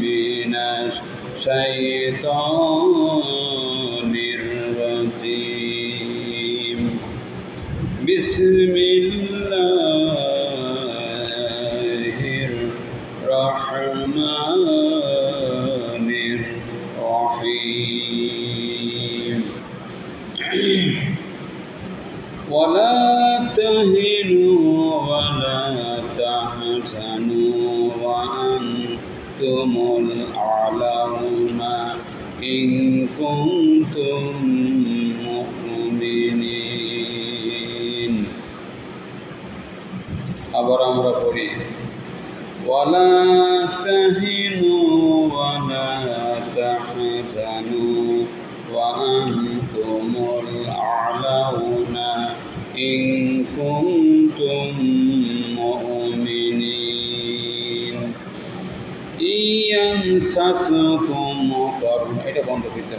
من الشيطان الرجيم بسم الله الرحمن الرحيم ولا تهنوا ولا تحزنوا وأنتم الأعلون إن كنتم مؤمنين আবার আমরা পড়ি ولا تهنوا ولا تحزنوا وأنتم الأعلون إن كنتم مؤمنين إن يمسسكم قرح এটা বন্ধ করতে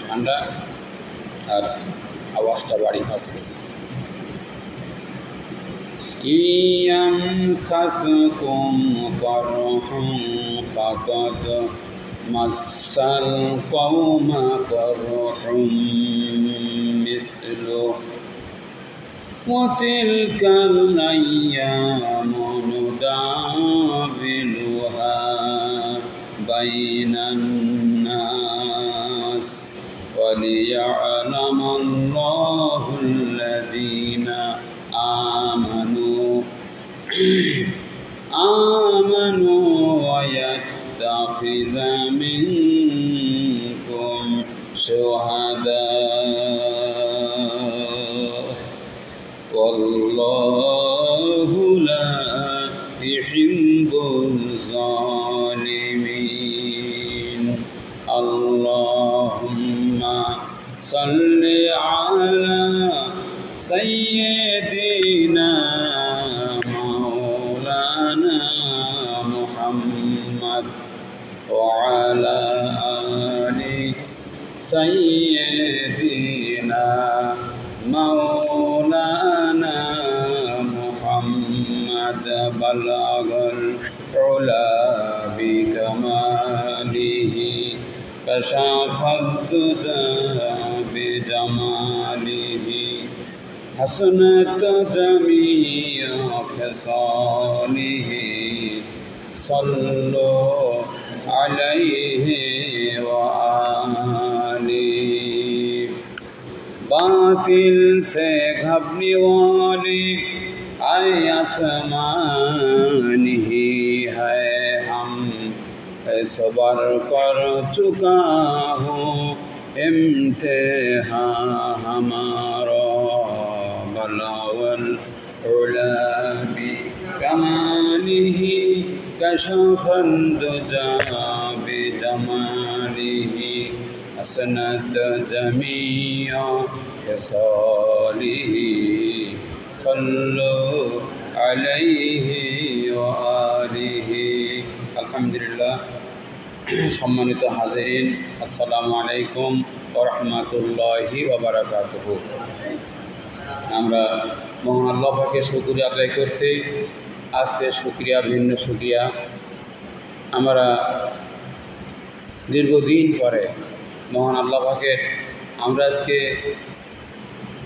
ঠান্ডা আর আওয়াজটা বাড়ি আসছে إن يمسسكم قرح فقد مس القوم قرح مثله وتلك الأيام نداولها بين الناس وليعلم الله الذين آمنوا ويتخذ منكم شهداء والله لا يحب الظالمين اللهم صل على سيدنا مولانا محمد وعلى آل سيدنا مولانا محمد بلغ العلا بكماله كشف الدجى بجماله حسنت جميع خصاله صلوا عليه وآله باطل سے گھبرنے والی آئے آسمان ہی ہے ہم صبر کر چکا ہوں امتحان ہمارا بلغ العلا بکمالہ کشف الدجى بجمالہ حسنت جميع خصاله صلوا عليه وآله আলহামদুলিল্লাহ। সম্মানিত হাজিরিন, আসসালামু আলাইকুম ওয়া রাহমাতুল্লাহি ওয়া বারাকাতুহু। আমরা মহান আল্লাহ পাকের শুকরিয়া আদায় করছি। আজকে শুকরিয়া ভিন্ন শুকরিয়া। আমরা দীর্ঘদিন পরে মহান আল্লাহ পাকের আমরা আজকে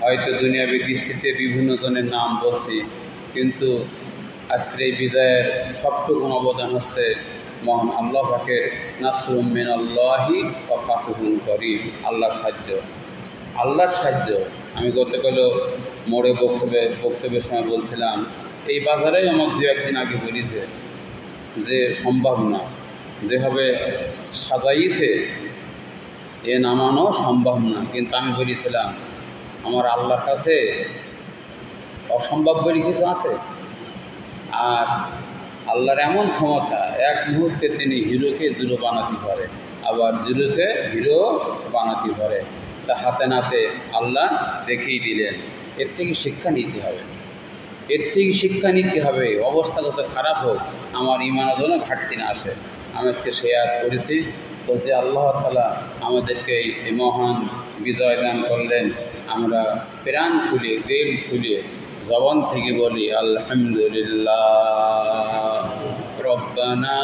হয়তো দুনিয়াবী দৃষ্টিতে বিভিন্ন জনের নাম বলছি, কিন্তু আজকের এই বিজয়ের সবটুকুন অবদান হচ্ছে মহান আল্লাহ পাকের নাসরুম মিনাল্লাহি ওয়া ফাতহুন করিম। আল্লাহর সাহায্য। আমি গতকাল মোড়ে বক্তব্যের সময় বলছিলাম, এই বাজারেই আমার দু একদিন আগে বলেছে যে সম্ভব না, যেভাবে সাজাইছে এ নামানো সম্ভব না। কিন্তু আমি বলেছিলাম আমার আল্লাহর কাছে অসম্ভব বলে কিছু আছে। আর আল্লাহর এমন ক্ষমতা, এক মুহূর্তে তিনি হিরোকে জিরো বানাতে পারে, আবার জিরোকে হিরো বানাতে পারে। তা হাতে নাতে আল্লাহ দেখিয়ে দিলেন। এর থেকে শিক্ষা নিতে হবে। অবস্থা যত খারাপ হোক, আমার ইমানের জন্য ঘাটতি না আসে। আমি আজকে শেয়ার করেছি তো যে আল্লাহ তাআলা আমাদেরকে এই মহান বিজয় দান করলেন। আমরা প্রাণ খুলে দিল খুলে জবান থেকে বলি আলহামদুলিল্লাহ রব্বানা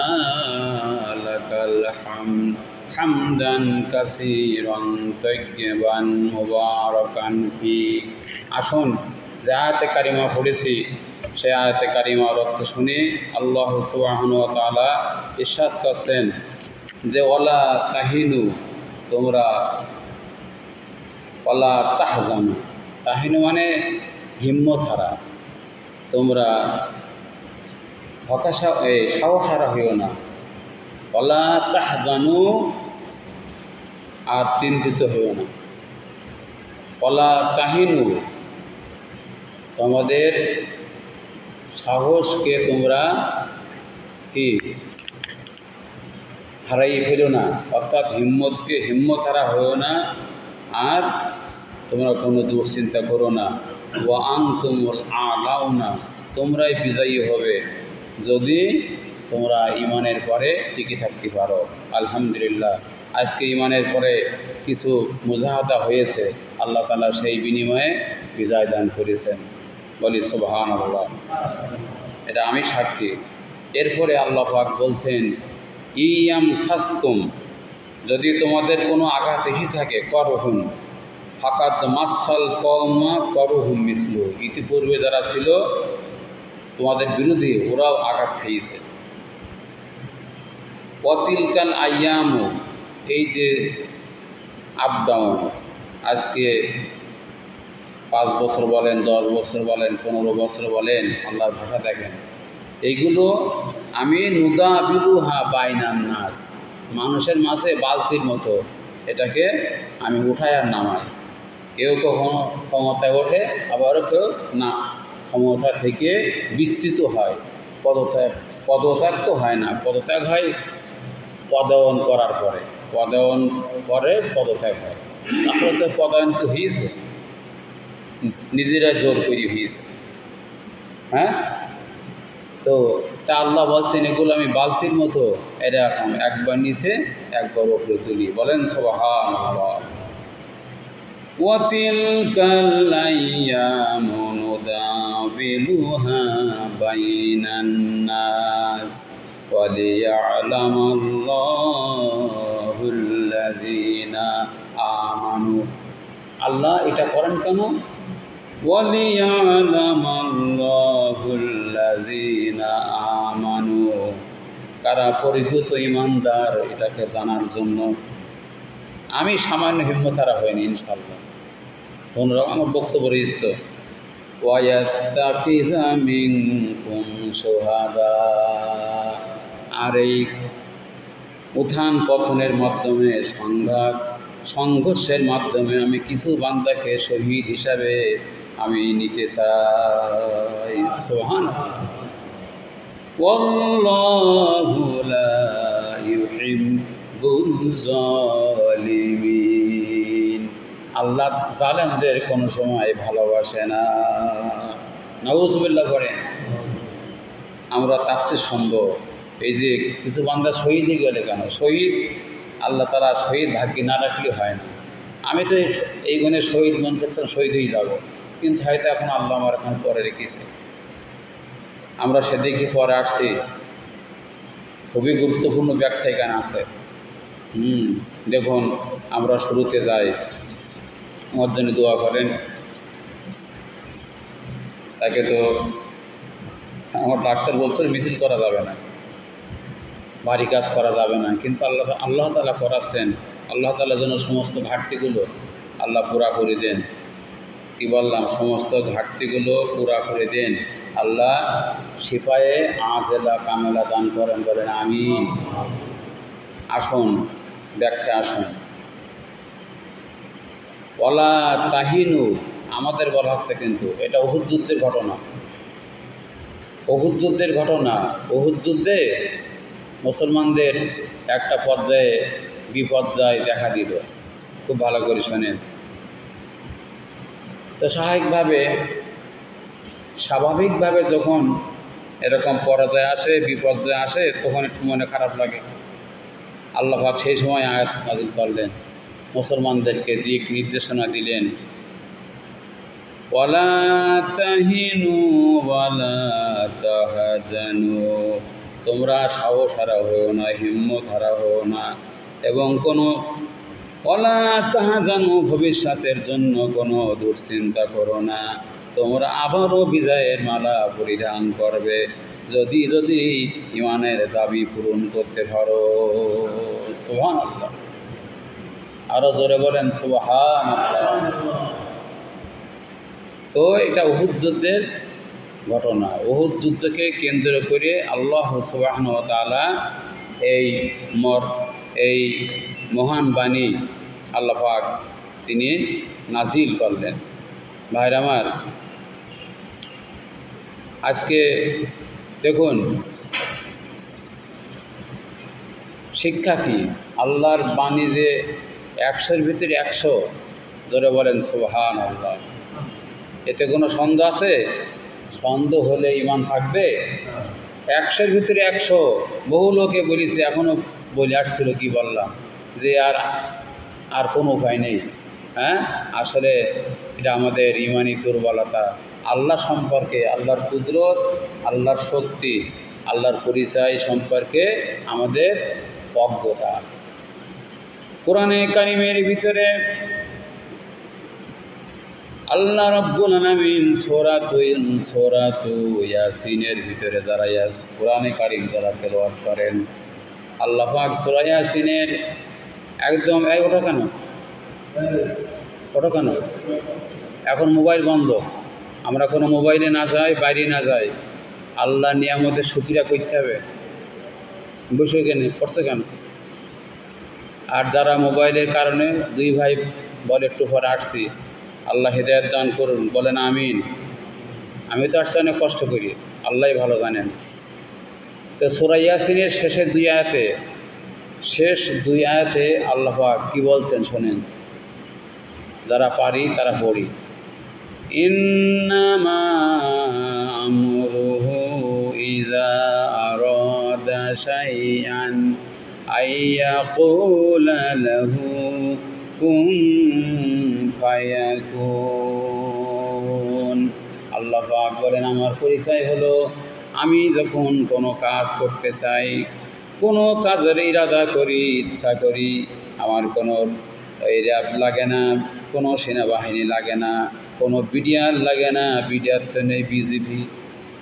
লাকাল হামদ হামদান কাসীরান তাইয়্যিবান মুবারাকান ফি। আসুন, যে আয়াতে কারিমা পড়েছি সেই আয়াতে কারিমার অর্থ শুনি। আল্লাহ সুবহানাহু ওয়া তাআলা ইরশাদ করছেন যে ওয়ালা তাহিনু, তোমরা ওয়ালা তাহজানু, তাহিনু মানে হিম্মত হারা, তোমরা সাহস হারা হইও না। ওয়ালা তাহজানু, আর চিন্তিত হইও না। ওয়ালা তাহিনু, তোমাদের সাহসকে তোমরা কি হারাই ফেলো না, অর্থাৎ হিম্মত হারা হইও না, আর তোমরা কোনো দুশ্চিন্তা করো না। ওয়া আনতুমুল আ'লাউনা, তোমরাই বিজয়ী হবে যদি তোমরা ঈমানের পরে টিকে থাকতে পারো। আলহামদুলিল্লাহ, আজকে ঈমানের পরে কিছু মুজাহাদা হয়েছে, আল্লাহ তাআলা সেই বিনিময়ে বিজয় দান করেছেন। বলি সুবহানাল্লাহ, এটা আমি সাক্ষী। এরপরে আল্লাহ পাক বলছেন ইয়ামসাসকুম, যদি তোমাদের কোনো আঘাত এসে থাকে, করহুম ফাকাদ মাসাল কওমা করহুম মিসলু, ইতিপূর্বে যারা ছিল তোমাদের বিরোধী ওরাও আঘাত খেয়েছে। অতিলকাল আইয়ামু, এই যে আপ ডাউন, আজকে 5 বছর বলেন, 10 বছর বলেন, 15 বছর বলেন, আল্লাহর ভাষা দেখেন, এইগুলো আমি নুদাবিলুহা বাইনান নাস, মানুষের মাঝে বালতির মতো এটাকে আমি উঠাই আর নামাই। কেউ কখনো ক্ষমতায় ওঠে, আবার কেউ না, ক্ষমতা থেকে বিস্তৃত হয়। পদত্যাগ তো হয় না, পদত্যাগ হয় পদায়ন করার পরে, পদায়ন করে পদত্যাগ হয়। তারপরে তো পদায়ন তো হয়েছে, নিজেরা জোর করে হয়েছে। হ্যাঁ, তো তা আল্লাহ বলছেন এগুলো আমি বালতির মতো এরকম একবার নিচে একবার উপরে তুলি। বলেন সুবহানাল্লাহ। ওয়াতিলকাল আইয়ামু নুদাবিলুহা বাইনান নাস ওয়ালিয়ালামাল্লাহুল্লাযীনা আমানু। আল্লাহ এটা করেন কেন? ওয়ালিয়ালামাল্লাহুল্লাযীনা আমানু, কারা পরিভূত ঈমানদার এটাকে জানার জন্য। আমি সামান্য হিম্মত হারা হয়নি ইনশাআল্লাহ। তোমরা আমার বক্তব্য রয়েছে ওয়ায়াত্তাখিযা মিনকুম শুহাদা, আর এই উত্থান পতনের মাধ্যমে সংঘর্ষের মাধ্যমে আমি কিছু বান্দাকে শহীদ হিসাবে আমি নিতে চাই। সুবহানাল্লাহ। ওয়াল্লাহু লা ইউহিব্বুল যালিমিন, আল্লাহ জালেমদের কোনো সময় ভালোবাসে না। নাউযুবিল্লাহ করেন। আমরা তার চেয়ে সম্ভব, এই যে কিছু বান্দা শহীদ হয়ে গেলে কেন? শহীদ আল্লাহ তাআলা শহীদ ভাগ্যে না রাখলে হয় না। আমি তো এই গুণে শহীদ মন করছিলাম, শহীদ হয়ে যাব, কিন্তু হয়তো এখন আল্লাহ আমার এখন পরে রেখেছে। আমরা সেদিকে পরে আসছি, খুবই গুরুত্বপূর্ণ ব্যাখ্যা এখানে আছে। দেখুন, আমরা শুরুতে যাই, আমার জন্য দোয়া করেন। তাকে তো আমার ডাক্তার বলছে মিছিল করা যাবে না, ভারী কাজ করা যাবে না, কিন্তু আল্লাহ তাআলা করাচ্ছেন। আল্লাহ তাআলা যেন সমস্ত ঘাটতিগুলো আল্লাহ পুরা করে দেন। কি বললাম? সমস্ত ঘাটতিগুলো পুরা করে দেন। আল্লাহ শিফায়ে আজেলা কামেলা দান করেন। বলেন আমিন। আসুন ব্যাখ্যা আসুন। ওয়ালা তাহিনু, আমাদের বলা হচ্ছে কিন্তু এটা উহুদ যুদ্ধের ঘটনা। উহুদ যুদ্ধের ঘটনা। উহুদ যুদ্ধে মুসলমানদের একটা পর্যায়ে বিপর্যয় দেখা দিল। খুব ভালো করে শোনেন। তো স্বাভাবিকভাবে যখন এরকম পরাজয় আসে, বিপর্যয় আসে, তখন একটু মনে খারাপ লাগে। আল্লাহ পাক সেই সময় আয়াত নাযিল করলেন, মুসলমানদেরকে দিক নির্দেশনা দিলেন ওয়ালা তাহিনু ওয়ালা তাহজানু, তোমরা সাহস হারা হও না, হিম্মত হারা হও না, এবং কোনো ওয়ালা তাহজানু, ভবিষ্যতের জন্য কোনো দুশ্চিন্তা করো না। তোমরা আবারও বিজয়ের মালা পরিধান করবে যদি যদি ইমানের দাবি পূরণ করতে পারো। সুবহানাল্লাহ, আরো জোরে বলেন সুবহানাল্লাহ। তো এটা উহুদ যুদ্ধের ঘটনা। উহুদ যুদ্ধকে কেন্দ্র করে আল্লাহ সুবহানাহু ওয়া তাআলা এই মহান বাণী আল্লাহ পাক তিনি নাজিল করলেন। ভাইরা আমার, আজকে দেখুন শিক্ষা কি, আল্লাহর বাণী যে 100-র ভিতরে 100, জোরে বলেন সুবহানাল্লাহ। এতে কোনো সন্দেহ আছে? সন্দেহ হলে ঈমান থাকবে? 100-র ভিতরে 100। বহু লোকে বলেছে, এখনও বলে আসছিল, কি বললাম, যে আর কোনো উপায় নেই। হ্যাঁ, আসলে এটা আমাদের ঈমানি দুর্বলতা। আল্লাহ সম্পর্কে, আল্লাহর কুদরত, আল্লাহর শক্তি, আল্লাহর পরিচয় সম্পর্কে আমাদের অজ্ঞতা। কোরআনে কারিমের ভিতরে আল্লাহ রাব্বুল আলামিন সূরাতু ইয়াসিনের ভিতরে যারা কোরআনে কারিম যারা তেলাওয়াত করেন, আল্লাহ পাক সূরা ইয়াসিনের একদম ওটা কেন এখন মোবাইল বন্ধ, আমরা কোনো মোবাইলে না যাই, বাইরে না যাই, আল্লাহ নিয়ামতের শুকরিয়া করতে হবে। বসে কেন পড়ছে কেন? আর যারা মোবাইলের কারণে, দুই ভাই বলে একটু পরে আসছি, আল্লাহ হেদায়েত দান করুন, বলেন আমিন। আমি তো আসছি অনেক কষ্ট করি, আল্লাহ ভালো জানেন। তো সূরা ইয়াসিনের শেষ দুই আয়াতে আল্লাহ পাক কি বলছেন শোনেন, যারা পারি তারা পড়ি। ইন্নামা আমরুহু ইযা আরাদা শাইআন আইয়াকুলা লাহু কুন ফায়াকুন। আল্লাহ পাক বলেন, আমার পরিচয় হলো, আমি যখন কোনো কাজ করতে চাই, কোনো কাজের ইরাদা করি, ইচ্ছা করি, আমার কোনো র্যাব লাগে না, কোনো সেনাবাহিনী লাগে না, কোনো বিডিআর লাগে না, বিডিআর তো নেই, বিজিবি,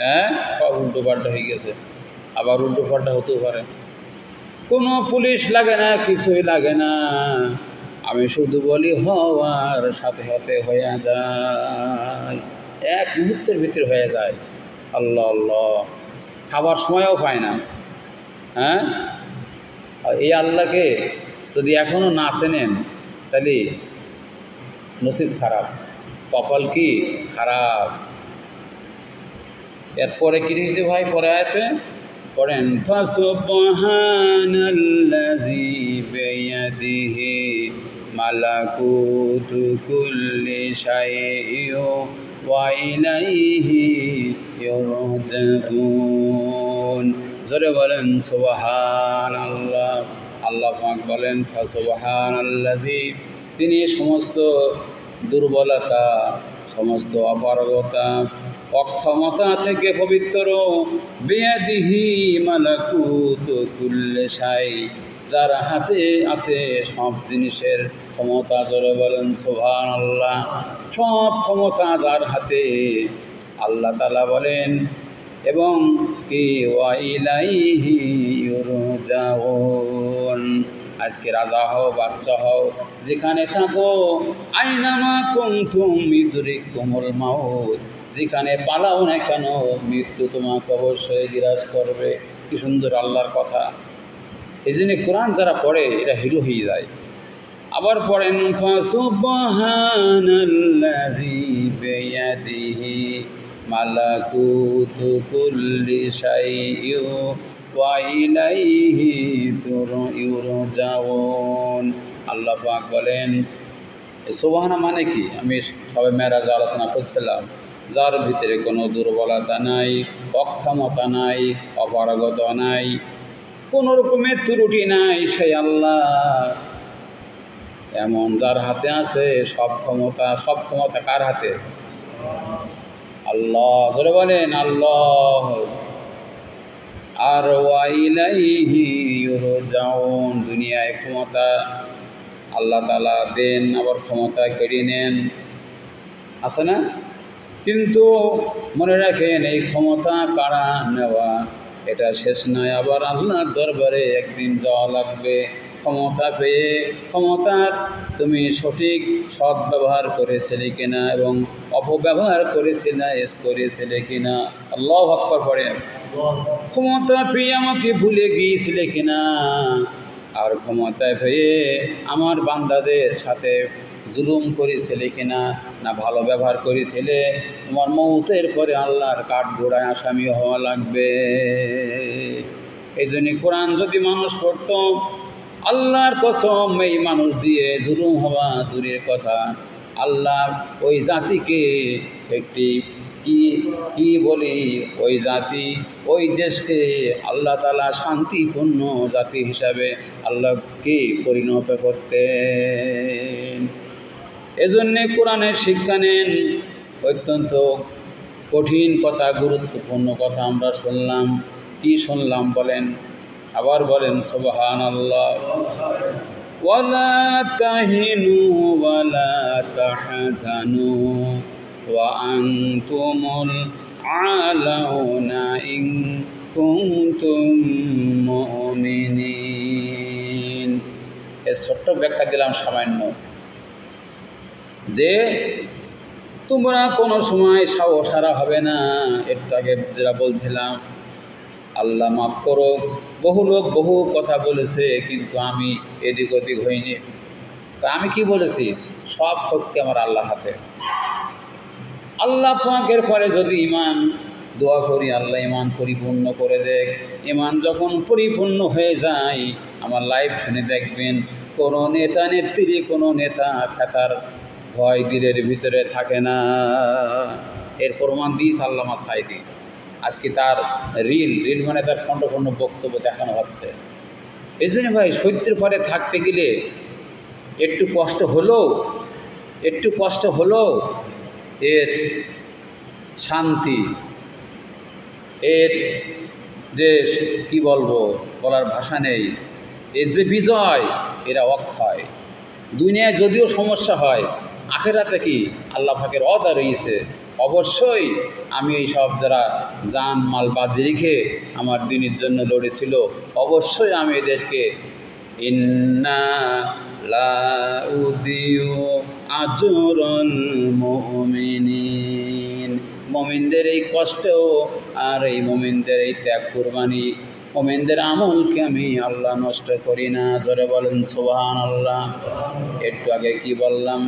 হ্যাঁ, সব উল্টো পাল্টা হয়ে গেছে, আবার উল্টো পাল্টা হতেও পারে, কোনো পুলিশ লাগে না, কিছুই লাগে না, আমি শুধু বলি হওয়ার সাথে সাথে হয়ে যায়, এক মুহূর্তের ভিতরে হয়ে যায়। আল্লাহ আল্লাহ, খাবার সময়ও পায় না। হ্যাঁ, এই আল্লাহকে যদি এখনও না চেনেন, তাহলে নসিব খারাপ, কপাল কি খারাপ। এরপরে কি দিয়েছে ভাই, পরে আয়াতে পড়েন, ফাসুবহানাল্লাযী বিয়াদিহি মালাকুতু কুল্লি শাইইন ওয়া ইলাইহি ইউরজাউন। জোরে বলেন সুবহানাল্লাহ। আল্লাহ পাক বলেন, ফাসুবহানাল্লাযী, তিনি সমস্ত দুর্বলতা, সমস্ত অপারগতা, অক্ষমতা থেকে পবিত্র, বিয়াদিহি মালাকুতু কুল্লি শাই, যার হাতে আছে সব জিনিসের ক্ষমতা। জোরে বলেন সুবহানাল্লাহ। সব ক্ষমতা যার হাতে, আল্লাহ তাআলা বলেন, এবং কি ওয়া ইলাইহি ইউরজাউন। আজকে রাজা হও, বাচ্চা হও, যেখানে থাকো, আইনামা কুনতুম ইউদরিকুমুল মাউত, যেখানে পালাও না কেন, মৃত্যু তোমাকে অবশ্যই বিরাজ করবে। কি সুন্দর আল্লাহর কথা। এই জন্য কোরআন যারা পড়ে এটা হিরো হয়ে যায়। আবার পড়েন, ফাসুবহানাল্লাযী বিয়াদিহি মালাকুতু কুল্লি শাইইন ওয়া ইলাইহি ইউরজাউন। আল্লাহ পাক বলেন, সুবহানা মানে কি, আমি সবে মেরাজে আলোচনা করছিলাম, যার ভিতরে কোনো দুর্বলতা নাই, অক্ষমতা নাই, অপারগতা নাই, কোনো রকমের ত্রুটি নাই, সেই আল্লাহ এমন যার হাতে আছে সব ক্ষমতা। সব ক্ষমতা কার হাতে? আল্লাহ, ধরে বলেন আল্লাহ। আর ওয়া ইলাইহি ইউরজাউন, দুনিয়ায় ক্ষমতা আল্লাহ তাআলা দেন, আবার ক্ষমতা কেড়ে নেন, আছে না? কিন্তু মনে রাখেন, এই ক্ষমতা কারা নেওয়া এটা শেষ নয়, আবার আল্লাহর দরবারে একদিন যাওয়া লাগবে। ক্ষমতা পেয়ে ক্ষমতার তুমি সঠিক সদ্ব্যবহার করেছিলে কিনা এবং অপব্যবহার করেছিলে কিনা। আল্লাহু আকবার পড়েন। ক্ষমতা পেয়ে আমাকে ভুলে গিয়েছিলে কিনা, আর ক্ষমতা পেয়ে আমার বান্দাদের সাথে জুলুম করেছিলে কিনা, না ভালো ব্যবহার করেছিলে। তোমার মৌতের পরে আল্লাহর কাঠগড়ায় আসামি হওয়া লাগবে। এই জন্য কোরআন যদি মানুষ পড়ত, আল্লাহর কসম এই মানুষ দিয়ে জুলুম হওয়া দূরের কথা, আল্লাহ ওই জাতিকে একটি কি বলি, ওই জাতি ওই দেশকে আল্লাহ তাআলা শান্তিপূর্ণ জাতি হিসাবে আল্লাহকে পরিণত করতেন। এজন্যে কোরআনের শিক্ষা নেন। অত্যন্ত কঠিন কথা, গুরুত্বপূর্ণ কথা আমরা শুনলাম। কি শুনলাম বলেন? আবার বলেন সুবহানাল্লাহ। ওয়ালা তাহিনু ওয়ালা তাহজানু ওয়া আনতুমুল আলাউনা ইন কুনতুম মুমিনিন। এর ছোট্ট ব্যাখ্যা দিলাম সামান্য, যে তোমরা কোনো সময় সাহস হারা হবে না। একটু আগে যেটা বলছিলাম, আল্লাহ মাফ করো, বহু লোক বহু কথা বলেছে, কিন্তু আমি এদিক ওদিক হইনি। তা আমি কি বলেছি? সব শক্তি আমার আল্লাহর হাতে। আল্লাহ পাকের পরে যদি ইমান দোয়া করি, আল্লাহ ইমান পরিপূর্ণ করে দেখ। ইমান যখন পরিপূর্ণ হয়ে যায়, আমার লাইফ শুনে দেখবেন, কোনো নেতা নেত্রী, কোনো নেতা খেতার ভয় দিলের ভিতরে থাকে না। এর প্রমাণ দিয়েছে আল্লামা সাঈদী। আজকে তার রিল মানে তার খণ্ড খণ্ড বক্তব্য দেখানো হচ্ছে। এই জন্য ভাই, সত্যের পরে থাকতে গেলে একটু কষ্ট হলেও এর শান্তি, এর যে কি বলবো, বলার ভাষা নেই, এর যে বিজয়, এরা অক্ষয়। দুনিয়ায় যদিও সমস্যা হয়, আখেরাতে কি আল্লাহ পাকের ওয়াদা রয়েছে, অবশ্যই আমি এই সব যারা জান মাল বাজি রেখে আমার দিনের জন্য লড়েছিল, অবশ্যই আমি এদেরকে ইন্না লা উদিউ আজরুল মুমিনিন, মুমিনদের এই কষ্ট আর এই মুমিনদের এই ত্যাগ কুরবানি, মুমিনদের আমলকে আমি আল্লাহ নষ্ট করি না। জোরে বলেন সুবহানাল্লাহ। একটু আগে কি বললাম?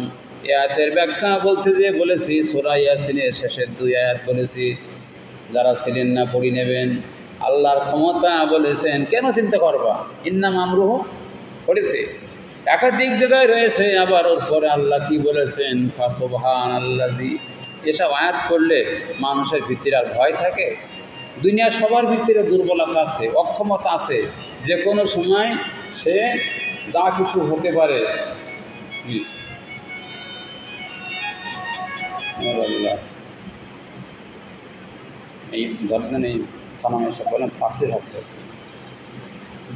এই আয়াতের ব্যাখ্যা বলতে যেয়ে বলেছি সূরা ইয়াসিনের শেষের 2 আয়াত বলেছি, যারা ছিলেন না পড়ে নেবেন। আল্লাহর ক্ষমতা বলেছেন, কেন চিন্তা করবা, ইন্নাম আমরুহু পড়েছে, একাধিক জায়গায় রয়েছে। আবার ওর পরে আল্লাহ কি বলেছেন? ফাসুবহানাল্লাযী। এসব আয়াত করলে মানুষের ভিতরে আর ভয় থাকে? দুনিয়ার সবার ভিতরে দুর্বলতা আছে, অক্ষমতা আছে, যে কোনো সময় সে যা কিছু হতে পারে। এই ধরেন এই থানায় সব বলেন ফাঁসির হচ্ছে,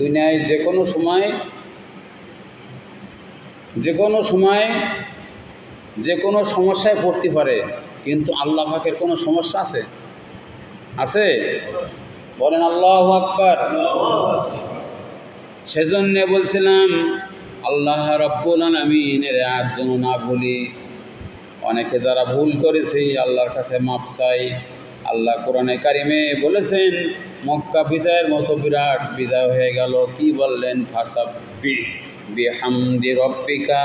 দুনিয়ায় যে কোনো সময় যে কোনো সমস্যায় পড়তে পারে, কিন্তু আল্লাহ পাকের কোনো সমস্যা আছে? বলেন আল্লাহু আকবার। সেজন্য বলছিলাম, আল্লাহ রাব্বুল আলামিনের আয়াত যেন না ভুলি। অনেকে যারা ভুল করেছি, আল্লাহর কাছে মাফ চাই। আল্লাহ কোরআনে কারিমে বলেছেন, মক্কা বিজয়ের মতো বিরাট বিজয় হয়ে গেল। কি বললেন? ফাসাব্বিহ বিহামদি রব্বিকা,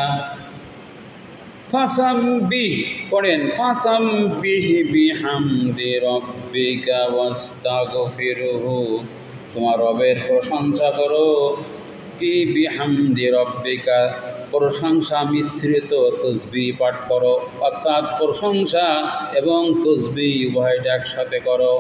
ফাসাব্বিহ পড়েন, ফাসাব্বিহ বিহামদি রব্বিকা ওয়াস্তাগফিরহু, তোমার রবের প্রশংসা করো। কি বিহামদি রব্বিকা, প্রশংসা মিশ্রিত তসবিহ পাঠ করো, অর্থাৎ প্রশংসা এবং তসবিহ উভয়টা একসাথে করো।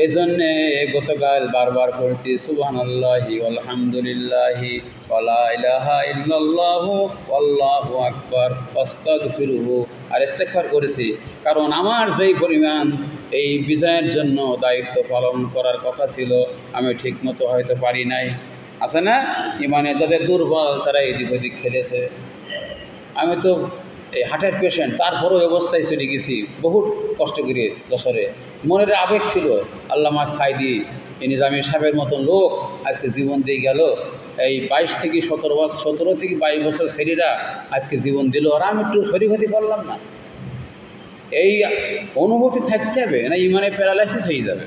এজন্যে গতকাল বারবার করেছি সুবহানাল্লাহি ওয়ালহামদুলিল্লাহি ওয়ালা ইলাহা ইল্লাল্লাহু আল্লাহু আকবার ওয়াস্তাগফিরুহু আর ইস্তেগফার করেছি, কারণ আমার যেই পরিমাণ এই বিজয়ের জন্য দায়িত্ব পালন করার কথা ছিল আমি ঠিকমতো হয়তো পারি নাই। আছে না ইমানে যাদের দুর্বল তারা এদিক ওদিক খেলেছে। আমি তো এই হার্টের পেশেন্ট, তারপরও অবস্থায় চলে গেছি বহুত কষ্ট করে যশোরে। মনের আবেগ ছিল, আল্লামা সাইদি নিজামী সাহেবের মতন লোক আজকে জীবন দিয়ে গেল। এই 22 থেকে 17 বছর, 17 থেকে 22 বছর ছেলেরা আজকে জীবন দিল, আর আমি একটু শরীর হতে পারলাম না। এই অনুভূতি থাকতে হবে, না ইমানে প্যারালাইসিস হয়ে যাবে।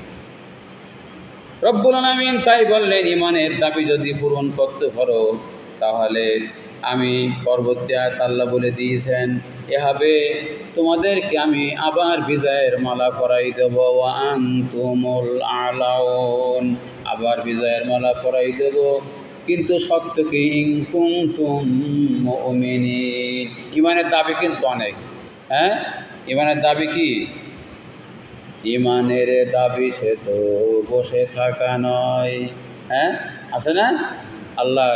রব্বুল আলামিন তাই বললেন, ইমানের দাবি যদি পূরণ করতে পারো তাহলে আমি পরবর্তী আয়াত আল্লাহ বলে দিয়েছেন, এভাবে তোমাদেরকে আমি আবার বিজয়ের মালা পরাই দেব। ওয়া আনতুমুল আলাউন, আবার বিজয়ের মালা পরাই দেব, কিন্তু সত্য কি ইন কুনতুম মুমিনিন। ইমানের দাবি কিন্তু অনেক। হ্যাঁ, ইমানের দাবি কি? ইমানের দাবি সে তো বসে থাকা নয়। হ্যাঁ, আছে না? আল্লাহ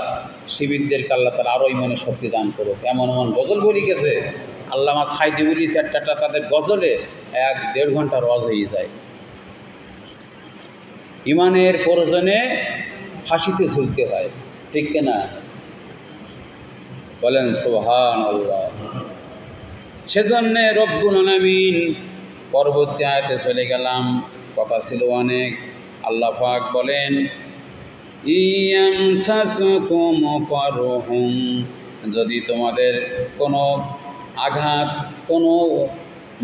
শিবিরদেরকে আল্লাহ তাআলা আরও ইমানের শক্তি দান করুক। এমন এমন গজল বলি গেছে, আল্লামা সাইদি বলি একটা তাদের গজলে 1-1.5 ঘন্টা রজ হয়ে যায়। ইমানের প্রয়োজনে ফাঁসিতে ঝুলতে হয়, ঠিক কিনা? বলেন সুবহানাল্লাহ। সেজন্য রব্বুল আলামিন পরবর্তী আয়াতে চলে গেলাম, কথা ছিল অনেক। আল্লাহ পাক বলেন, ইয়ামসাসকুম কারহুম, যদি তোমাদের কোনো আঘাত, কোনো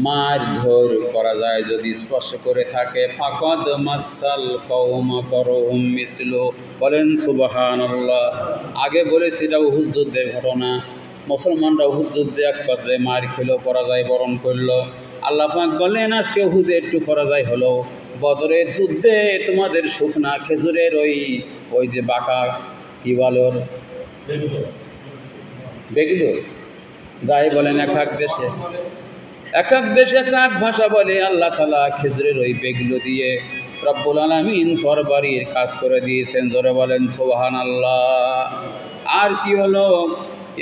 মারধর করা যায়, যদি স্পর্শ করে থাকে, ফাকাদ মাসাল কওমা কারহুম মিসলু। বলেন সুবহানাল্লাহ। আগে বলেছি এটা উহুদ যুদ্ধের ঘটনা। মুসলমানরা উহুদ যুদ্ধে এক পর্যায়ে মার খেলো, পরাজয় বরণ করলো। আল্লাহ পাক বলেন, আজকে উহুদে একটু পরাজয় হলো, বদরের যুদ্ধে তোমাদের শুকনা খেজুরের ওই যে বাঁকা কি বলোর বেগুলো যাই বলেন, এক এক দেশে এক এক ভাষা বলে। আল্লাহ তাআলা খেজুরের ওই বেগুলো দিয়ে রব্বুল আলামিন তরবারির কাজ করে দিয়েছেন। জোরে বলেন সুবহানাল্লাহ। আর কি হলো?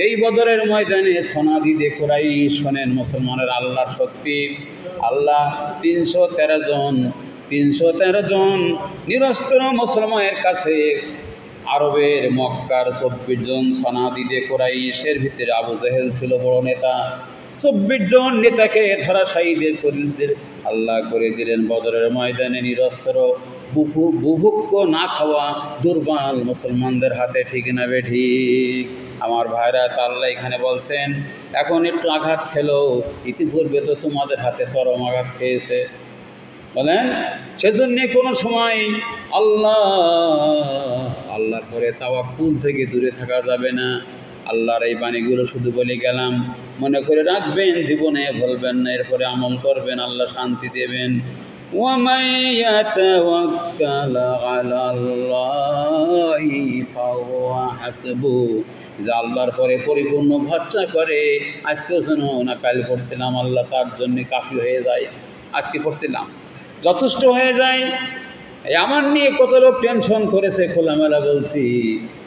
এই বদরের ময়দানে সনাদিদে কুরাইশ, শোনেন মুসলমানের আল্লাহর শক্তি। আল্লাহ 313 জন নিরস্ত্র মুসলমানের কাছে, আরবের মক্কার 24 জন সনাদিদে কুরাইশের ভিতরে আবু জেহেল ছিল বড় নেতা। 24 জন নেতাকে ধরাশায়ীদের আল্লাহ করে দিলেন বদরের ময়দানে নিরস্ত্র, বুভুক্ষ না খাওয়া দুর্বল মুসলমানদের হাতে, ঠিক না বেঠিক? আমার ভাইরা, আল্লাহ এখানে বলছেন, এখন একটু আঘাত খেলো, ইতিপূর্বে তো তোমাদের হাতে চরম আঘাত খেয়েছে। বলেন, সেজন্যে কোনো সময় আল্লাহর পরে তাওয়াক্কুল থেকে দূরে থাকা যাবে না। আল্লাহর এই বাণীগুলো শুধু বলে গেলাম, মনে করে রাখবেন, জীবনে ভুলবেন না, এরপরে আমল করবেন, আল্লাহ শান্তি দেবেন। وَمَن يَتَوَكَّلْ عَلَى اللَّهِ فَهُوَ حَسْبُهُ, যে আল্লাহর পরে পরিপূর্ণ ভরসা করে, আজকেও যেন না কাল পড়ছিলাম, আল্লাহ তার জন্য কাফি হয়ে যায়। আজকে পড়ছিলাম, যথেষ্ট হয়ে যায়। আমার নিয়ে কত লোক টেনশন করেছে, খোলামেলা বলছি,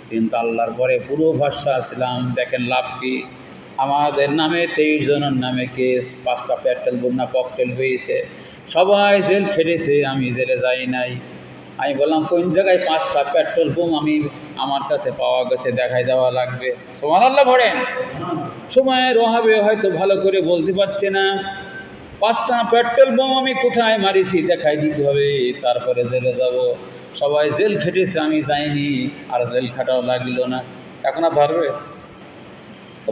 কিন্তু আল্লাহর পরে পুরো ভরসা ছিলাম। দেখেন লাভ কি? আমাদের নামে 23 জনের নামে কেস, 5টা পেট্রোল বোম না ককটেল হয়েছে, সবাই জেল খেটেছে, আমি জেলে যাই নাই। আমি বললাম, কোন জায়গায় 5টা পেট্রোল বোম আমার কাছে পাওয়া গেছে, দেখাই দেওয়া লাগবে। সুবহানাল্লাহ পড়েন। সময়ের অভাবে হয়তো ভালো করে বলতে পারছে না, 5টা পেট্রোল বোম আমি কোথায় মারিছি দেখাই দিতে হবে, তারপরে জেলে যাব। সবাই জেল খেটেছে, আমি যাইনি, আর জেল খাটাও লাগলো না। এখন আর ধরবে?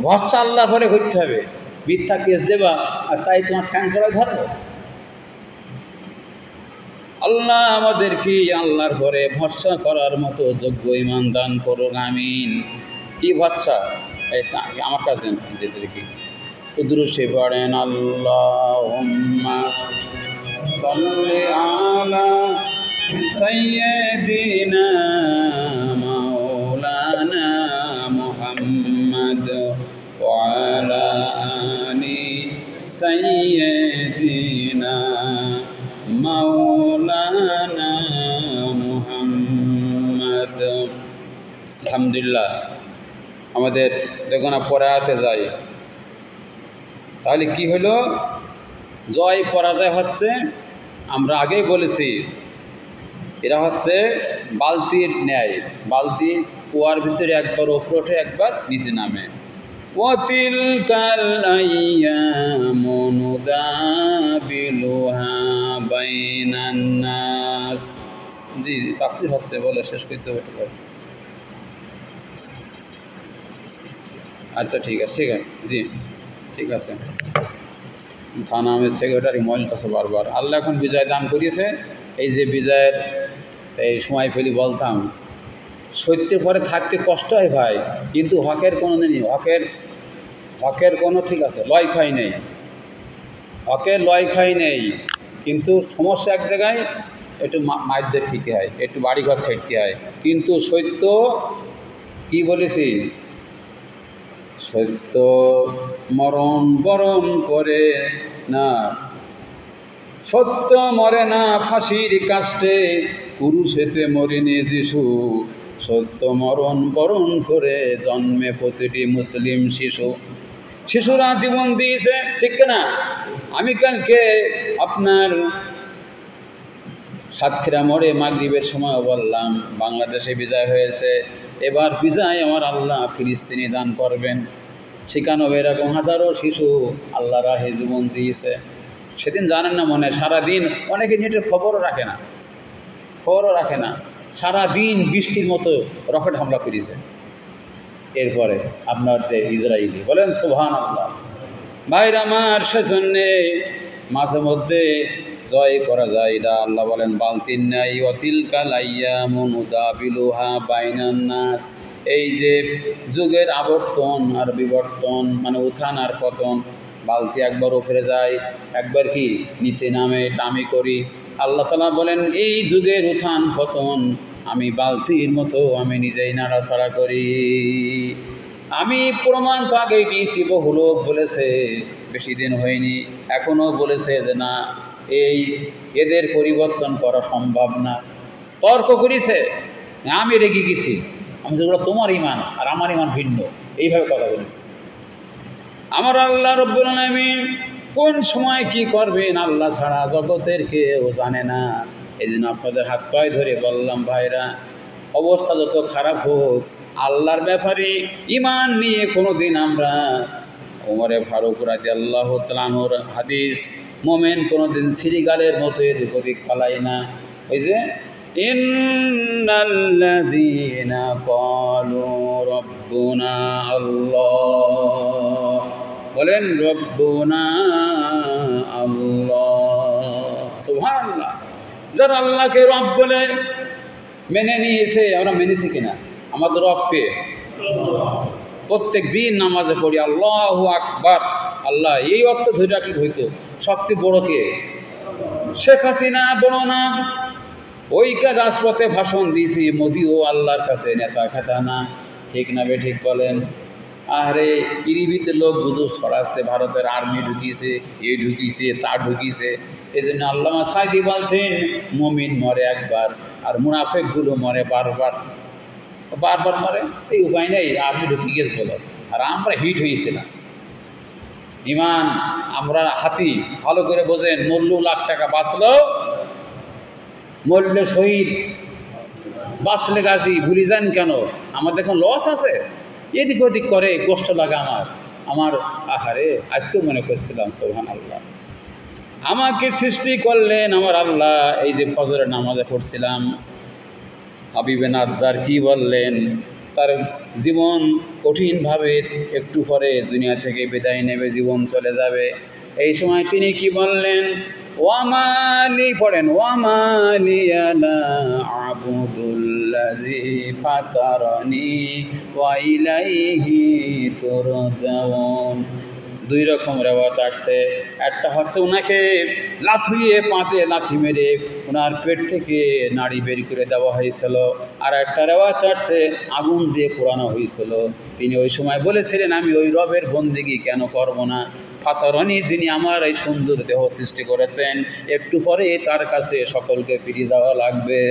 ভরসা আল্লাহর পরে করতে হবে। মিথ্যা কেস দেবা আর তাই তোমার ঠ্যাং চড়ায় ধরবো? আল্লাহ আমাদেরকে আল্লাহর পরে ভরসা করার মতো যোগ্য ঈমান দান করুন, আমিন। কি ভরসা? আমার কাছে কি দুরূদ শরীফ পড়েন, আল্লাহুম্মা সাল্লি আলা সাইয়্যিদিনা মাওলানা মুহাম্মদ ওয়া আলা আলি সাইয়্যিদিনা মাওলানা মুহাম্মদ। আলহামদুলিল্লাহ। আমাদের দেখুন পরে আয়াতে যাই, তাহলে কি হলো? জয় পরাজয় হচ্ছে, আমরা আগেই বলেছি, এরা হচ্ছে বালতির ন্যায়, বালতি কুয়ার ভিতরে একবার ওপরে ওঠে একবার নিচে নামে। ওয়াতিলকাল আইয়ামু নুদাবিলুহা বাইনান নাস। জি তাফসীর হচ্ছে, বলে শেষ করতে হতে পারে। আচ্ছা ঠিক আছে, ঠিক আছে, জি ঠিক আছে। থানা আমের সেক্রেটারি মহিল কাছে বারবার আল্লাহ এখন বিজয় দান করিয়েছে। এই যে বিজয়ের এই সময় ফেলি বলতাম, সত্যের পরে থাকতে কষ্ট হয় ভাই, কিন্তু হকের কোনো নেই, হকের কোনো ঠিক আছে লয় খাই নেই, হকের লয় খাই নেই। কিন্তু সমস্যা এক জায়গায়, একটু মাইরদের ঠিকই হয়, একটু বাড়িঘর ছেড়তে হয়, কিন্তু সত্য কি বলেছি, সত্য মরণ বরণ করে না, সত্য মরে না ফাঁসির কাষ্টে, পুরুষেতে মরিনে যিশু, সত্য মরণ বরণ করে জন্মে প্রতিটি মুসলিম শিশু। শিশুরা জীবন দিয়েছে, ঠিক না? আমি কালকে আপনার সাতক্ষীরা মোড়ে মাগরিবের সময় বললাম, বাংলাদেশে বিজয় হয়েছে, এবার বিজয় আমার আল্লাহ ফিলিস্তিনি দান করবেন। সেখানেও এরকম হাজারো শিশু আল্লাহ রাহে জীবন দিয়েছে। সেদিন জানেন না মনে, সারাদিন অনেকে নেটের খবরও রাখে না, সারাদিন বৃষ্টির মতো রকেট হামলা করেছে। এরপরে আপনার যে ইসরায়েলি, বলেন সুবহানাল্লাহ। ভাইরা আমার, সেজন্যে মাঝে মধ্যে জয় করা যায়, এটা আল্লাহ বলেন বালতির ন্যায়, ওয়াতিলকাল আইয়ামু নুদাবিলুহা বাইনান নাস। এই যে যুগের আবর্তন আর বিবর্তন, মানে উত্থান আর পতন, বালতি একবার উপরে যায় একবার কি নিচে নামে, এটা আমি করি। আল্লাহ তাআলা বলেন এই যুগের উত্থান পতন আমি বালতির মতো আমি নিজেই নাড়াছাড়া করি। আমি প্রমাণ তো আগেই দিয়েছি, বহু লোক বলেছে, বেশি দিন হয়নি, এখনও বলেছে যে না, এদের পরিবর্তন করা সম্ভব না। তর্ক করেছে, আমি রেগে গেছি, আমি যেগুলো তোমার ইমান আর আমার ইমান ভিন্ন, এইভাবে কথা বলেছে। আমার আল্লাহ রব্বুল আলামিন কোন সময় কি করবেন আল্লাহ ছাড়া জগতের কেউ জানে না। এই জন্য আপনাদের হাত পায়ে ধরে বললাম, ভাইরা, অবস্থা যত খারাপ হোক, আল্লাহর ব্যাপারে ইমান নিয়ে কোনো দিন আমরা, ওমরে ফারুক রাদিয়াল্লাহু তাআলা আনহুর হাদিস, মোমেন কোনোদিন শ্রীগালের মতো এদিক ওদিক পালাই না। ওই যে ইন্নাল্লাযীনা ক্বালু রাব্বুনা আল্লাহ, বলেন রব্বুনা আল্লাহ, সুবহানাল্লাহ। যারা আল্লাহকে রব বলে মেনে নিয়েছে, আমরা মেনেছি কিনা? আমাদের রবকে প্রত্যেক দিন নামাজে পড়ি আল্লাহু আকবার, আল্লাহ এই অর্থ ধরে রাখলে হইতো। সবচেয়ে বড় কে? শেখ হাসিনা বড় না? ওইটা রাজপথে ভাষণ দিয়েছি, মোদিও আল্লাহর কাছে নেতা খেতা না, ঠিক না বে ঠিক বলেন? আরে ইরিবিতে লোক গুজব ছড়াচ্ছে, ভারতের আর্মি ঢুকিয়েছে, এই ঢুকিয়েছে, তা ঢুকিয়েছে। এই জন্য আল্লামা সাইদি বলতেন, মুমিন মরে একবার আর মুনাফেকগুলো মরে বারবার মরে। এই উপায় নেই, আর্মি ঢুকিয়ে গেছে বলো, আর আমরা হিট হয়েছিলাম। ইমান আমরা হাতি, ভালো করে বোঝেন, মূল্য লাখ টাকা বাঁচলো, মরলে শহীদ, বাঁচলে গাজী, ভুলে যান কেন? আমাদের এখন লস আছে, এদিক ওদিক করে কষ্ট লাগে আমার আহারে। আজকেও মনে করছিলাম সুবহানাল্লাহ, আমাকে সৃষ্টি করলেন আমার আল্লাহ। এই যে ফজরের নামাজে পড়ছিলাম, হাবিবে নাজ্জার কি বললেন, তার জীবন কঠিনভাবে একটু পরে দুনিয়া থেকে বিদায় নেবে, জীবন চলে যাবে। এই সময় তিনি কি বললেন? ওয়ামালি, পড়েন, ওয়ামালি আলা আবুদুল্লাযী ফাতারানি ওয়া ইলাইহি তুরজাউন। দুই রকম রেওয়াত আসছে। একটা হচ্ছে ওনাকে লাথিয়ে, পাতে লাথি মেরে ওনার পেট থেকে নাড়ি বের করে দেওয়া হয়েছিল। আর একটা রেওয়াত আসছে আগুন দিয়ে পোড়ানো হয়েছিল। তিনি ওই সময় বলেছিলেন, আমি ওই রবের বন্দেগী কেন করব না? ফাতারনি, যিনি আমার এই সুন্দর দেহ সৃষ্টি করেছেন, একটু পরে তার কাছে সকলকে ফিরে যাওয়া লাগবে।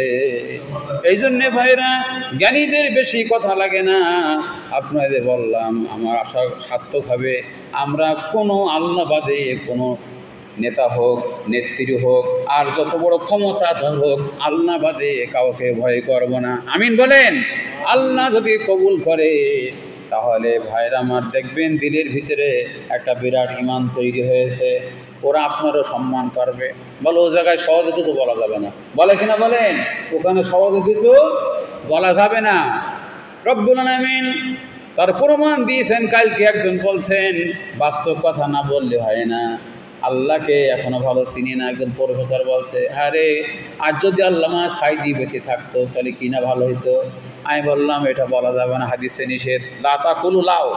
এই জন্যে ভাইরা, জ্ঞানীদের বেশি কথা লাগে না। আপনাদের বললাম, আমার আশা সার্থক হবে। আমরা কোনো আল্লাহ বাদে কোনো নেতা হোক, নেত্রী হোক, আর যত বড় ক্ষমতাধর হোক, আল্লাহ বাদে কাউকে ভয় করব না। আমিন বলেন। আল্লাহ যদি কবুল করে, তাহলে ভাইরা আমার দেখবেন দিলের ভিতরে একটা বিরাট ঈমান তৈরি হয়েছে। ওরা আপনারও সম্মান করবে। বলো, ও জায়গায় সহজে কিছু বলা যাবে না, বলে কিনা বলেন? ওখানে সহজে কিছু বলা যাবে না। রব্বুল আলামিন তার প্রমাণ দিয়েছেন। কালকে একজন বলছেন, বাস্তব কথা না বললে হয় না, আল্লাহকে এখনো ভালো চিনি না। একজন প্রফেসর বলছে, আরে আর যদি আল্লামা সাইদি বেঁচে থাকতো তাহলে কি না ভালো হইতো। আমি বললাম, এটা বলা যাবে না, হাদিসে নিষেধ, লা তাকুলু লাও।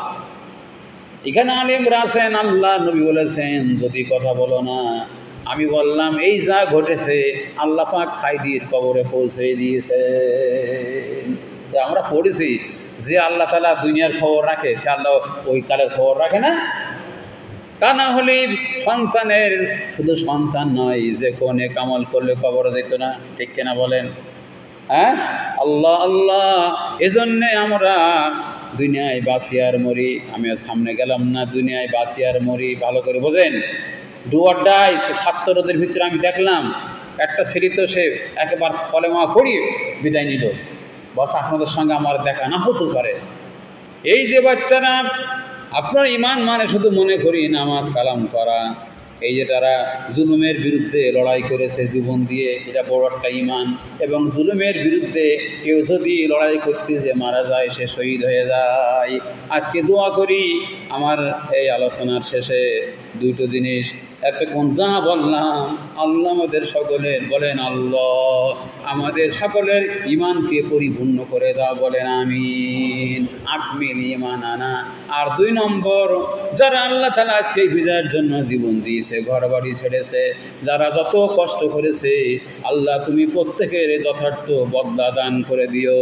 এখানে আলেমরা আছেন, আল্লাহ নবী বলেছেন যদি কথা বলো না। আমি বললাম, এই যা ঘটেছে আল্লাহ পাক সাইদির কবরে পৌঁছে দিয়েছে। আমরা পড়েছি যে আল্লাহ তাআলা দুনিয়ার খবর রাখে, সে আল্লাহ ওই কালের খবর রাখে না। তা না হলে সন্তানের শুধু সন্তান নয়, যে কোনে কামল করলে কবর যেত না, ঠিক কিনা বলেন? হ্যাঁ, আল্লাহ আল্লাহ। এজন্যে আমরা দুনিয়ায় বাঁচিয়ার মরি। আমি সামনে গেলাম না, দুনিয়ায় বাঁচিয়ার মরি, ভালো করে বোঝেন। Do or die. সে ছাত্রদের ভিতরে আমি দেখলাম একটা ছেলে, তো সে একেবারে কলেমা পড়িয়ে বিদায় নিল। বস, আপনাদের সঙ্গে আমার দেখা না হতে পারে। এই যে বাচ্চারা, আপনার ঈমান মানে শুধু মনে করি নামাজ কালাম করা, এই যে তারা জুলুমের বিরুদ্ধে লড়াই করেছে জীবন দিয়ে, এটা বড় একটা ঈমান। এবং জুলুমের বিরুদ্ধে কেউ যদি লড়াই করতে যে মারা যায়, সে শহীদ হয়ে যায়। আজকে দোয়া করি, আমার এই আলোচনার শেষে দুটো জিনিস, এতক্ষণ যা বললাম, আল্লাহ আমাদের সকলের, বলেন আল্লাহ আমাদের সকলের ঈমানকে পরিপূর্ণ করে দাও, বলেন আমিন। আকমিল ঈমান আনা। আর 2 নম্বর, যারা আল্লাহ তাআলা আজকে এই বিজয়ের জন্য জীবন দিয়েছে, ঘর বাড়ি ছেড়েছে, যারা যত কষ্ট করেছে, আল্লাহ তুমি প্রত্যেকের যথার্থ বদলা দান করে দিও।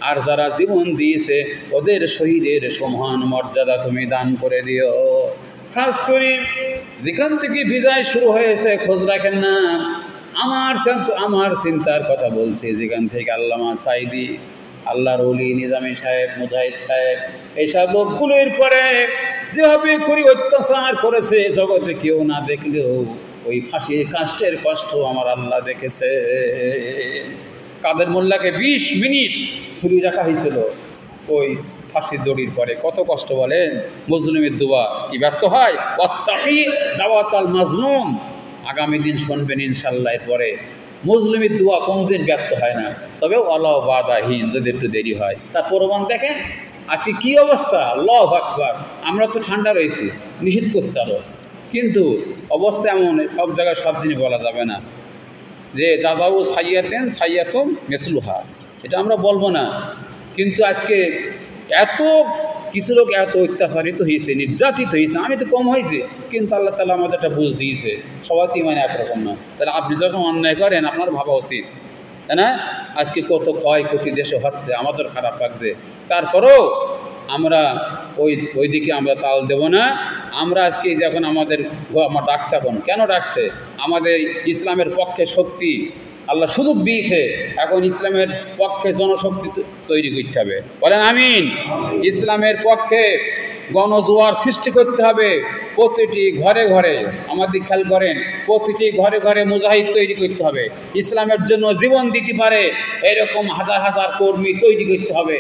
আর যারা জীবন দিয়েছে, ওদের শহীদের সমান মর্যাদা তুমি দান করে দিও। খাস করে যেখান থেকে বিজয় শুরু হয়েছে খোঁজ রাখেন না। আমার চিন্তার কথা বলছি, যেখান থেকে আল্লামা সাইদি, আল্লাহর ওলি নিজামী সাহেব, মুজাহিদ সাহেব, এইসব লোকগুলোর পরে যেভাবে করে অত্যাচার করেছে, জগতে কেউ না দেখলেও ওই ফাঁসির কাষ্টের কষ্ট আমার আল্লাহ দেখেছে। কাদের মোল্লাকে 20 মিনিট ছুরি রাখা হয়েছিল ওই ফাঁসির দড়ির পরে, কত কষ্ট বলেন। মজলুমের দুয়া কি ব্যর্থ হয়? ওয়াত্তাকি দাওয়াতাল মাজলুম। আগামী দিন শুনবেন ইনশাআল্লাহ। এরপরে মজলুমের দোয়া কোনোদিন ব্যর্থ হয় না, তবে ওয়ালাউ বাদাহীন, যদি একটু দেরি হয়। তার প্রমাণ দেখেন আজকে কী অবস্থা। আল্লাহু আকবার। আমরা তো ঠান্ডা রয়েছি, নিষেধ করছে আরো, কিন্তু অবস্থা এমন, সব জায়গায় সব জিনিস বলা যাবে না। যে জাযাউ সাইয়্যাতিন সাইয়্যাতুম মিসলুহা, এটা আমরা বলবো না। কিন্তু আজকে এত কিছু লোক এত অত্যাচারিত হয়েছে, নির্যাতিত হয়েছে, আমি তো কম হয়েছে, কিন্তু আল্লাহ তাআলা আমাদের একটা বুঝ দিয়েছে, সবাই তো মানে একরকম না। তাহলে আপনি যখন অন্যায় করেন, আপনার ভাবা উচিত, তাই না? আজকে কত ক্ষয়ক্ষতি দেশে হচ্ছে, আমাদের খারাপ লাগছে, তারপরেও আমরা ওই দিকে আমরা তাল দেব না। আমরা আজকে যখন আমার ডাকছে, এখন কেন ডাকছে? আমাদের ইসলামের পক্ষে শক্তি আল্লাহ সুযোগ দিয়েছে, এখন ইসলামের পক্ষে জনশক্তি তৈরি করতে হবে, বলেন আমিন। ইসলামের পক্ষে গণজোয়ার সৃষ্টি করতে হবে। প্রতিটি ঘরে ঘরে, আমাদের খেয়াল করেন, প্রতিটি ঘরে ঘরে মুজাহিদ তৈরি করতে হবে। ইসলামের জন্য জীবন দিতে পারে এরকম হাজার হাজার কর্মী তৈরি করতে হবে।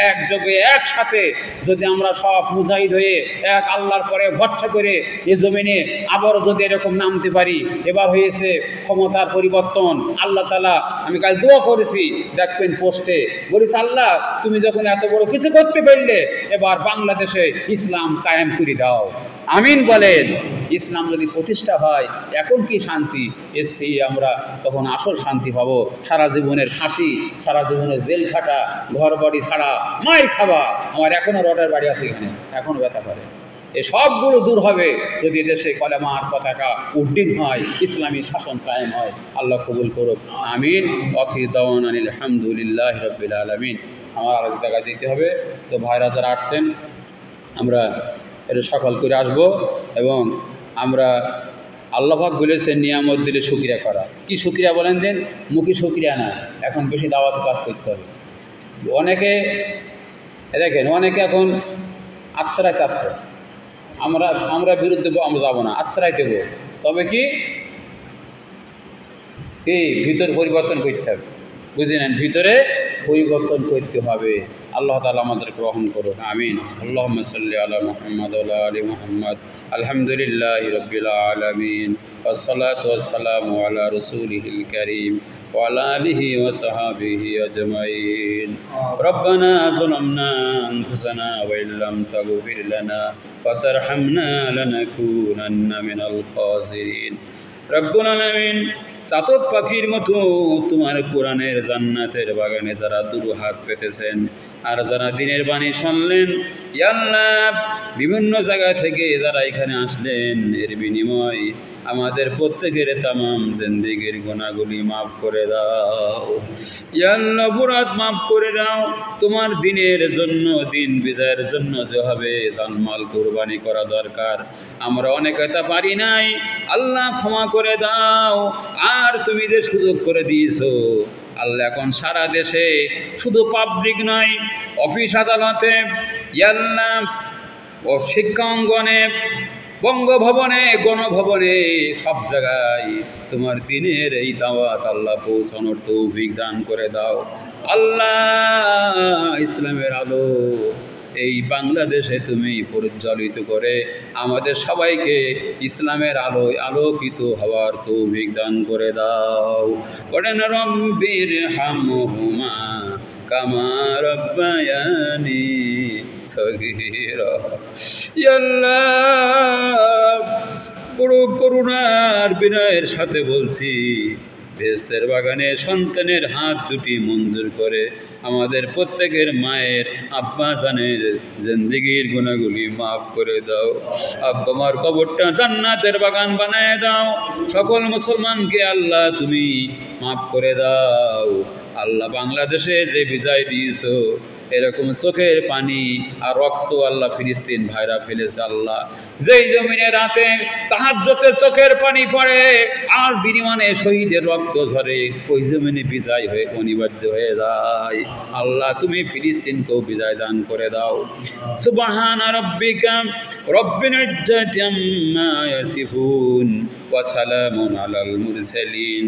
একযোগে একসাথে যদি আমরা সব মুজাহিদ হয়ে এক আল্লাহর পরে ভরসা করে এ জমিনে আবারও যদি এরকম নামতে পারি। এবার হয়েছে ক্ষমতার পরিবর্তন। আল্লাহ তাআলা, আমি কাল দোয়া করেছি, দেখবেন পোস্টে বলেছি, আল্লাহ তুমি যখন এত বড় কিছু করতে পারলে, এবার বাংলাদেশে ইসলাম কায়েম করে দাও। আমিন বলেন। ইসলাম যদি প্রতিষ্ঠা হয়, এখন কি শান্তি এসছি আমরা, তখন আসল শান্তি পাবো। সারা জীবনের ফাঁসি, সারা জীবনের জেল খাটা, ঘর বাড়ি ছাড়া, মায়ের খাওয়া, আমার এখনও রডের বাড়ি আছে এখানে, এখনও ব্যথা করে। এই সবগুলো দূর হবে যদি দেশে কলেমার পতাকা উড্ডীন হয়, ইসলামী শাসন কায়েম হয়। আল্লাহ কবুল করুক, আমিন। আখির দাওয়ানা আলহামদুলিল্লাহি রাব্বিল আলামিন। আমার আরেক জায়গায় যেতে হবে, তো ভাইরা যারা আসছেন, আমরা এটা সকাল করে আসবো এবং আমরা আল্লাহ পাক বলেছেন নিয়ামত দিলে শুকরিয়া করা। কি শুকরিয়া বলেন দেন? মুখে শুকরিয়া না, এখন বেশি দাওয়াত কাজ করতে হবে। অনেকে দেখেন, অনেকে এখন আশ্রয় চাচ্ছে, আমরা বিরুদ্ধে আমরা যাবো না, আশ্রয় দেবো, তবে কি ভিতর পরিবর্তন করতে হবে, বুঝে নেন, ভিতরে পরিবর্তন করতে হবে। আল্লাহ তাআলা আমাদেরকে গ্রহণ করুন, আমিন। আল্লাহুম্মা সাল্লি আলা মুহাম্মাদ ওয়া আলা আলি মুহাম্মাদ। আলহামদুলিল্লাহি রাব্বিল আলামিন, ওয়াসসালাতু ওয়াসসালামু আলা রাসূলিহিল কারীম ওয়া আলা আলিহি ওয়া সাহবিহি আজমাইন। রব্বানা যালামনা আনফুসানা ওয়া ইল্লাম তাগফির লানা ওয়া তারহামনা লানাকুনান্না মিনাল খাসিরিন। রব্বুল আলামিন, চাতক পাখির মতো তোমার কোরআনের জান্নাতের বাগানে যারা দুরুহাত পেতেছেন আর যারা দিনের বাণী শুনলেন, ইয়া আল্লাহ বিভিন্ন জায়গা থেকে যারা এখানে আসলেন, এর বিনিময় আমাদের প্রত্যেকের তামাম জিন্দেগির গুনাহগুলি মাফ করে দাও। ইয়া আল্লাহ অপরাধ মাফ করে দাও। তোমার দিনের জন্য, দিন বিজয়ের জন্য যেভাবে জানমাল কুরবানি করা দরকার, আমরা অনেকে তা পারি নাই। আল্লাহ ক্ষমা করে দাও। আর তুমি যে সুযোগ করে দিয়েছো আল্লাহ, এখন সারা দেশে শুধু পাবলিক নয়, অফিস আদালতে, ইয়া আল্লাহ ও শিক্ষা অঙ্গনে, বঙ্গভবনে, গণভবনে, সব জায়গায় তোমার দিনের এই দাওয়াত আল্লাহ পৌঁছানোর তৌফিক দান করে দাও। আল্লাহ ইসলামের আলো এই বাংলাদেশে তুমি পরিচালিত করে আমাদের সবাইকে ইসলামের আলোয় আলোকিত হওয়ার তৌফিক দান করে দাও। বলেন রব্বির হামহুমা কামা রাব্বায়ানি সগীরা। ইয়া আল্লাহ বড় করুণার বিনয়ের সাথে বলছি, বেহেশতের বাগানে সন্তানের হাত দুটি মঞ্জুর করে আমাদের প্রত্যেকের মায়ের, আব্বা জানের জিন্দেগির গুনাহগুলি মাফ করে দাও। আব্বা মার কবরটা জান্নাতের বাগান বানায় দাও। সকল মুসলমানকে আল্লাহ তুমি মাফ করে দাও। আল্লাহ বাংলাদেশে যে বিজয় দিয়েছো, এরকম চোখের পানি আর রক্ত আল্লাহ ফিলিস্তিন ভাইরা ফেলেছে। আল্লাহ যেই জমিনে রাতে তাহাজ্জুদে চোখের পানি পড়ে আর বিনিময়ে শহীদের রক্ত ঝরে, ওই জমিনে বিজয় হয়ে অনিবার্য হয়ে যায়। আল্লাহ তুমি ফিলিস্তিনকেও বিজয় দান করে দাও। সুবহানা রাব্বিকা রব্বিল ইজ্জাতি আম্মা ইয়াসিফুন ওয়া সালামুন আলাল মুরসালিন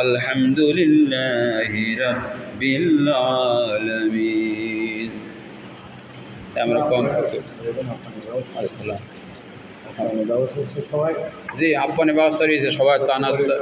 আলহামদুলিল্লাহি রাব্বিল আলামিন। আমরা কম জি, আপনার ব্যবস্থা রয়েছে, সবাই চা নাস্তা